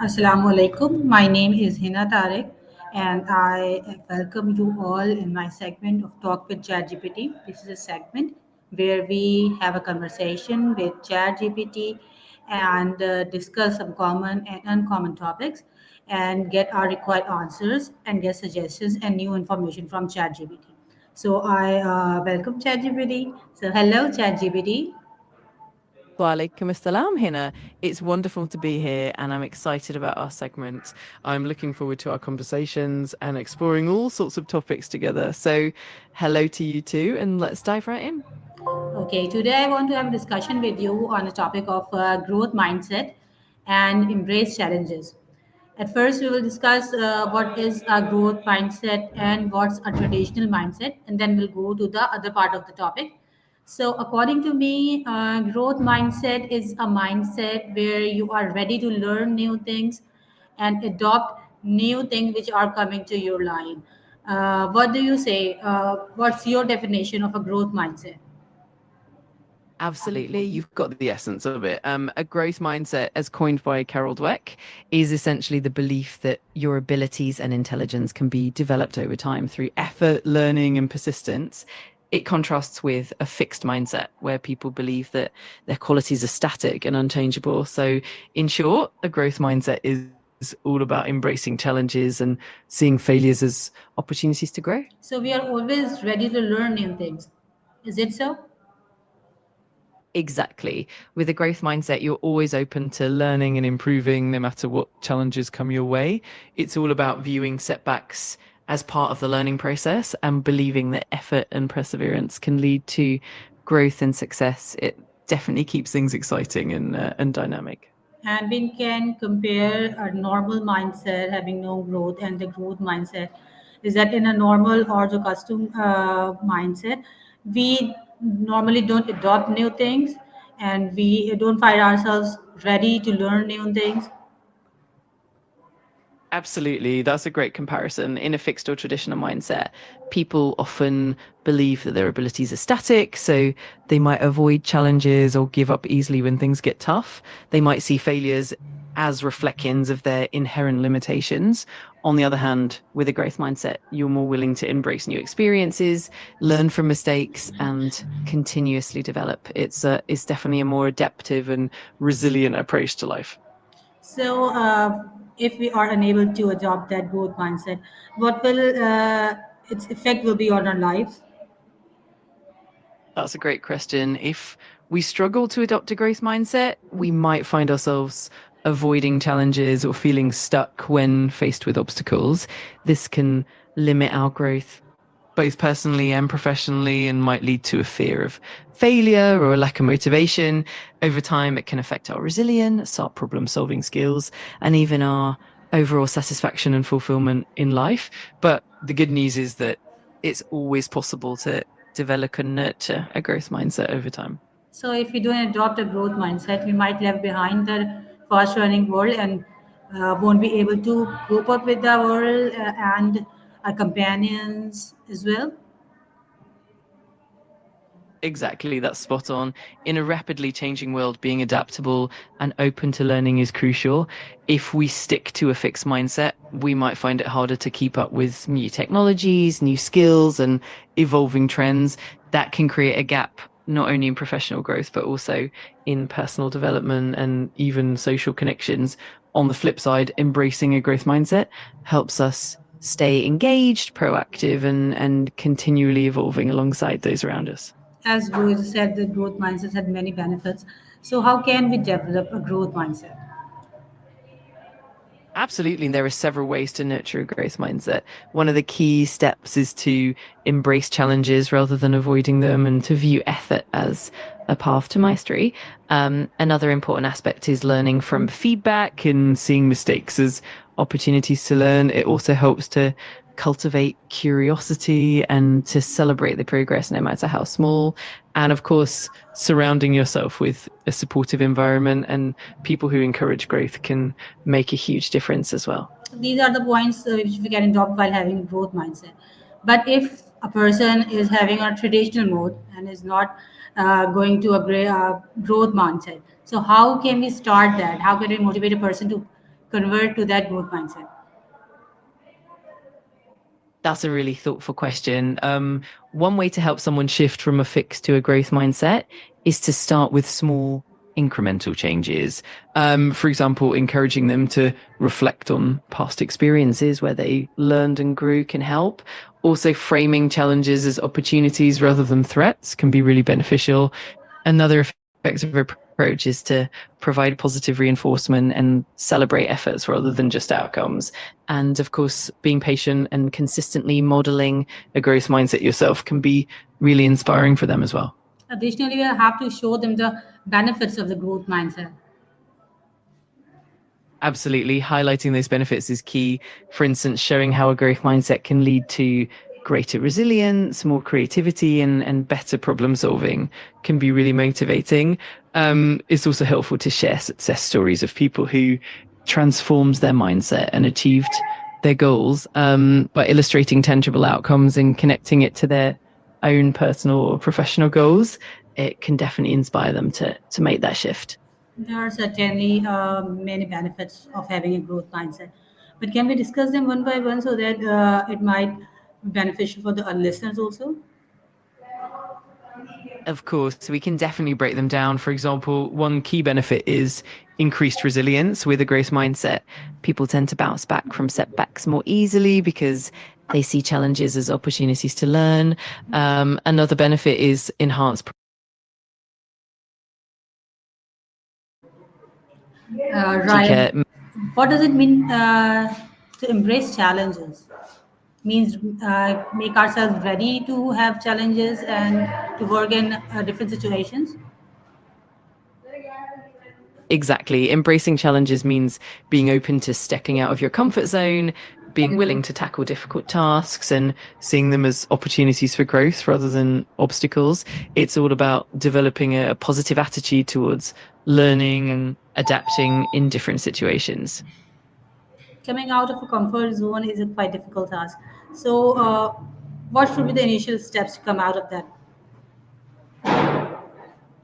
Assalamu alaikum. My name is Hena Tarique, and I welcome you all in my segment of Talk with ChatGPT. This is a segment where we have a conversation with ChatGPT and discuss some common and uncommon topics and get our required answers and get suggestions and new information from ChatGPT. So I welcome ChatGPT. So hello, ChatGPT. Walaikum assalam, Hina. It's wonderful to be here and I'm excited about our segment. I'm looking forward to our conversations and exploring all sorts of topics together. So, hello to you too, and let's dive right in. Okay, today I want to have a discussion with you on the topic of growth mindset and embrace challenges. At first, we will discuss what is a growth mindset and what's a traditional mindset, and then we'll go to the other part of the topic. So, according to me, growth mindset is a mindset where you are ready to learn new things and adopt new things which are coming to your line. What do you say? What's your definition of a growth mindset? Absolutely, you've got the essence of it. A growth mindset, as coined by Carol Dweck, is essentially the belief that your abilities and intelligence can be developed over time through effort, learning, and persistence. It contrasts with a fixed mindset where people believe that their qualities are static and unchangeable. So, in short, a growth mindset is all about embracing challenges and seeing failures as opportunities to grow. So we are always ready to learn new things. Is it so? Exactly. With a growth mindset, you're always open to learning and improving no matter what challenges come your way. It's all about viewing setbacks as part of the learning process and believing that effort and perseverance can lead to growth and success. It definitely keeps things exciting and dynamic. And we can compare a normal mindset having no growth and the growth mindset. Is that in a normal or the custom mindset, we normally don't adopt new things and we don't find ourselves ready to learn new things. Absolutely. That's a great comparison. In a fixed or traditional mindset, people often believe that their abilities are static, so they might avoid challenges or give up easily when things get tough. They might see failures as reflections of their inherent limitations. On the other hand, with a growth mindset, you're more willing to embrace new experiences, learn from mistakes, and continuously develop. It's definitely a more adaptive and resilient approach to life. So, if we are unable to adopt that growth mindset, what will its effect will be on our lives? That's a great question. If we struggle to adopt a growth mindset, we might find ourselves avoiding challenges or feeling stuck when faced with obstacles. This can limit our growth both personally and professionally and might lead to a fear of failure or a lack of motivation. Over time, it can affect our resilience, our problem solving skills, and even our overall satisfaction and fulfillment in life. But the good news is that it's always possible to develop and nurture a growth mindset over time. So, if we don't adopt a growth mindset, we might leave behind the fast running world and won't be able to cope up with the world and our companions as well. Exactly, that's spot on. In a rapidly changing world, being adaptable and open to learning is crucial. If we stick to a fixed mindset, we might find it harder to keep up with new technologies, new skills, and evolving trends. That can create a gap, not only in professional growth, but also in personal development and even social connections. On the flip side, embracing a growth mindset helps us stay engaged, proactive, and continually evolving alongside those around us. As you said, the growth mindset had many benefits. So, how can we develop a growth mindset? Absolutely. There are several ways to nurture a growth mindset. One of the key steps is to embrace challenges rather than avoiding them and to view effort as a path to mastery. Another important aspect is learning from feedback and seeing mistakes as opportunities to learn. It also helps to cultivate curiosity and to celebrate the progress, no matter how small. And of course, surrounding yourself with a supportive environment and people who encourage growth can make a huge difference as well. These are the points which we can adopt while having a growth mindset. But if a person is having a traditional mode and is not going to a growth mindset, so how can we start that? How can we motivate a person to convert to that growth mindset? That's a really thoughtful question. One way to help someone shift from a fixed to a growth mindset is to start with small incremental changes. For example, encouraging them to reflect on past experiences where they learned and grew can help. Also, framing challenges as opportunities rather than threats can be really beneficial. Another effective approach is to provide positive reinforcement and celebrate efforts rather than just outcomes. And of course, being patient and consistently modeling a growth mindset yourself can be really inspiring for them as well. Additionally, we have to show them the benefits of the growth mindset. Absolutely. Highlighting those benefits is key. For instance, showing how a growth mindset can lead to greater resilience, more creativity, and better problem solving can be really motivating. It's also helpful to share success stories of people who transformed their mindset and achieved their goals by illustrating tangible outcomes and connecting it to their own personal or professional goals. It can definitely inspire them to make that shift. There are certainly many benefits of having a growth mindset, but can we discuss them one by one so that it might be beneficial for the listeners also? Of course, we can definitely break them down. For example, one key benefit is increased resilience with a growth mindset. People tend to bounce back from setbacks more easily because they see challenges as opportunities to learn. Another benefit is enhanced Right. care. What does it mean to embrace challenges? Means make ourselves ready to have challenges and to work in different situations. Exactly. Embracing challenges means being open to stepping out of your comfort zone, being willing to tackle difficult tasks, and seeing them as opportunities for growth rather than obstacles. It's all about developing a positive attitude towards learning and adapting in different situations. Coming out of a comfort zone is a quite difficult task. So, what should be the initial steps to come out of that?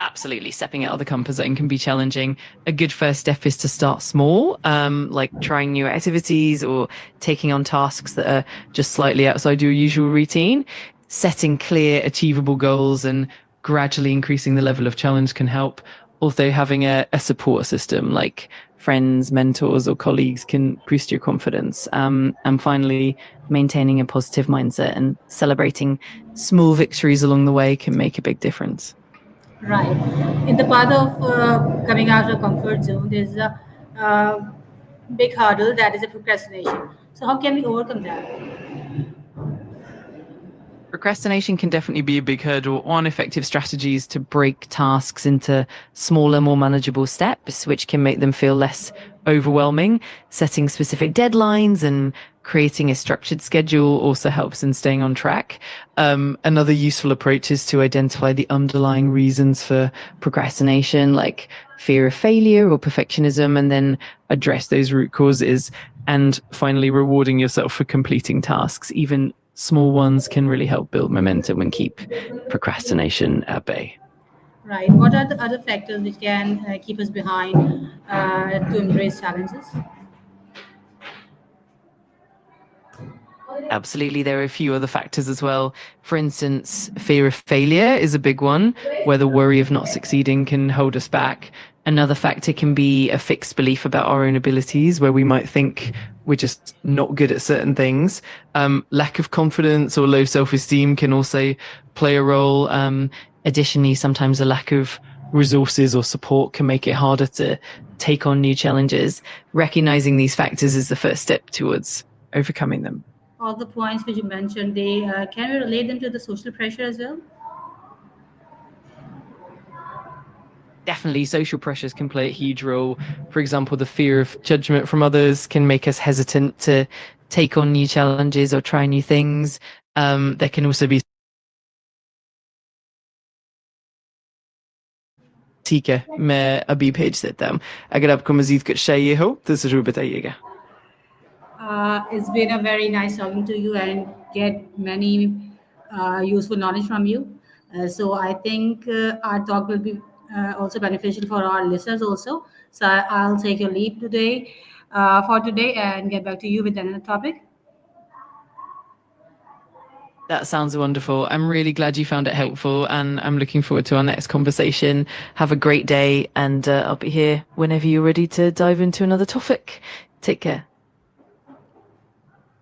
Absolutely, stepping out of the comfort zone can be challenging. A good first step is to start small, like trying new activities or taking on tasks that are just slightly outside your usual routine. Setting clear, achievable goals and gradually increasing the level of challenge can help. Also, having a support system like friends, mentors, or colleagues can boost your confidence. And finally, maintaining a positive mindset and celebrating small victories along the way can make a big difference. Right. In the path of coming out of comfort zone, there's a big hurdle that is a procrastination. So, how can we overcome that? Procrastination can definitely be a big hurdle. One effective strategy is to break tasks into smaller, more manageable steps, which can make them feel less overwhelming. Setting specific deadlines and creating a structured schedule also helps in staying on track. Another useful approach is to identify the underlying reasons for procrastination, like fear of failure or perfectionism, and then address those root causes. And finally, rewarding yourself for completing tasks, even small ones, can really help build momentum and keep procrastination at bay. Right. What are the other factors which can keep us behind to embrace challenges? Absolutely. There are a few other factors as well. For instance, fear of failure is a big one, where the worry of not succeeding can hold us back. Another factor can be a fixed belief about our own abilities, where we might think we're just not good at certain things. Lack of confidence or low self esteem can also play a role. Additionally, sometimes a lack of resources or support can make it harder to take on new challenges. Recognizing these factors is the first step towards overcoming them. All the points which you mentioned, they can we relate them to the social pressure as well? Definitely, social pressures can play a huge role. For example, the fear of judgment from others can make us hesitant to take on new challenges or try new things. There can also be ठीक है मैं अभी भेज देता हूँ अगर आपको मजीद कुछ चाहिए हो तो ज़रूर बताइएगा It's been a very nice talking to you and get many useful knowledge from you. So I think our talk will be also beneficial for our listeners also. So I'll take your leave today. for today and get back to you with another topic. That sounds wonderful. I'm really glad you found it helpful, and I'm looking forward to our next conversation. Have a great day, and I'll be here whenever you're ready to dive into another topic. Take care.